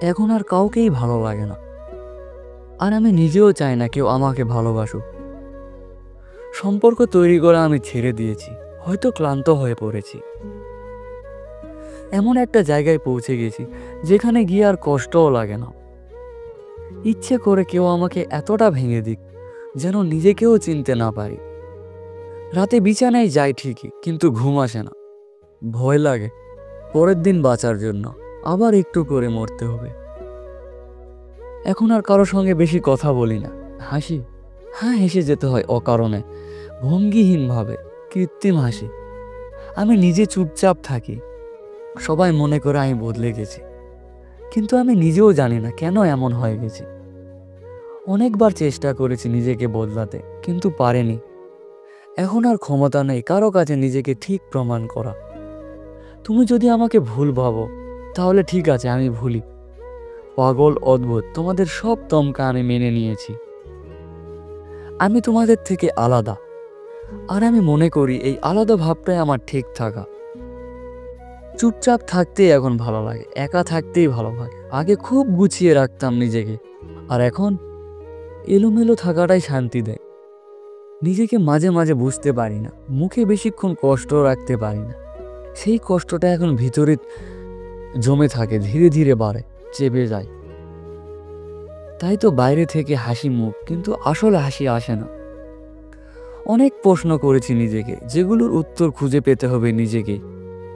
এখন আর কাউকেই ভালো লাগে না, আর আমি নিজেও চাই না কেউ আমাকে ভালোবাসুক। সম্পর্ক তৈরি করা আমি ছেড়ে দিয়েছি, হয়তো ক্লান্ত হয়ে পড়েছি। এমন একটা জায়গায় পৌঁছে গেছি যেখানে গিয়ে আর কষ্টও লাগে না। ইচ্ছে করে কেউ আমাকে এতটা ভেঙে দিক যেন নিজেকেও চিনতে না পারি। রাতে বিছানায় যাই ঠিকই, কিন্তু ঘুম আসে না। ভয় লাগে পরের দিন বাঁচার জন্য আবার একটু করে মরতে হবে। এখন আর কারো সঙ্গে বেশি কথা বলি না। হাসি, হ্যাঁ হেসে যেতে হয় অকারণে, ভঙ্গিহীনভাবে, কৃত্রিম হাসি। আমি নিজে চুপচাপ থাকি, সবাই মনে করে আমি বদলে গেছি, কিন্তু আমি নিজেও জানি না কেন এমন হয়ে গেছি। অনেকবার চেষ্টা করেছি নিজেকে বদলাতে, কিন্তু পারিনি। এখন আর ক্ষমতা নেই কারো কাছে নিজেকে ঠিক প্রমাণ করা। তুমি যদি আমাকে ভুল ভাবো তাহলে ঠিক আছে, আমি ভুলি। পাগল, অদ্ভুত, তোমাদের সব তমকা আমি মেনে নিয়েছি। আমি তোমাদের থেকে আলাদা, আর আমি মনে করি এই আলাদা ভাবটাই আমার ঠিক থাকা। চুপচাপ থাকতেই এখন ভালো লাগে, একা থাকতেই ভালো লাগে। আগে খুব গুছিয়ে রাখতাম নিজেকে, আর এখন এলোমেলো থাকাটাই শান্তি দেয়। নিজেকে মাঝে মাঝে বুঝতে পারি না, মুখে বেশিক্ষণ কষ্ট রাখতে পারি না। সেই কষ্টটা এখন ভিতরে জমে থাকে, ধীরে ধীরে বাড়ে, চেপে যায়। তাই তো বাইরে থেকে হাসি মুখ, কিন্তু আসলে হাসি আসে না। অনেক প্রশ্ন করেছি নিজেকে, যেগুলোর উত্তর খুঁজে পেতে হবে নিজেকে।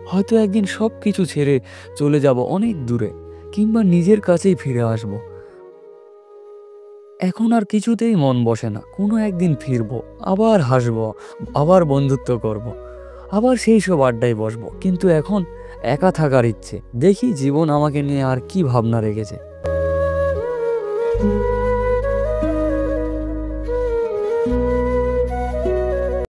হয়তো একদিন সব কিছু ছেড়ে চলে যাব অনেক দূরে, কিংবা নিজের কাছেই ফিরে আসব। এখন আর কিছুতেই মন বসে না। কোনো একদিন ফিরবো, আবার হাসবো, আবার বন্ধুত্ব করব, আবার সেই সব আড্ডায় বসবো। কিন্তু এখন একা থাকার ইচ্ছে। দেখি জীবন আমাকে নিয়ে আর কি ভাবনা রেখেছে।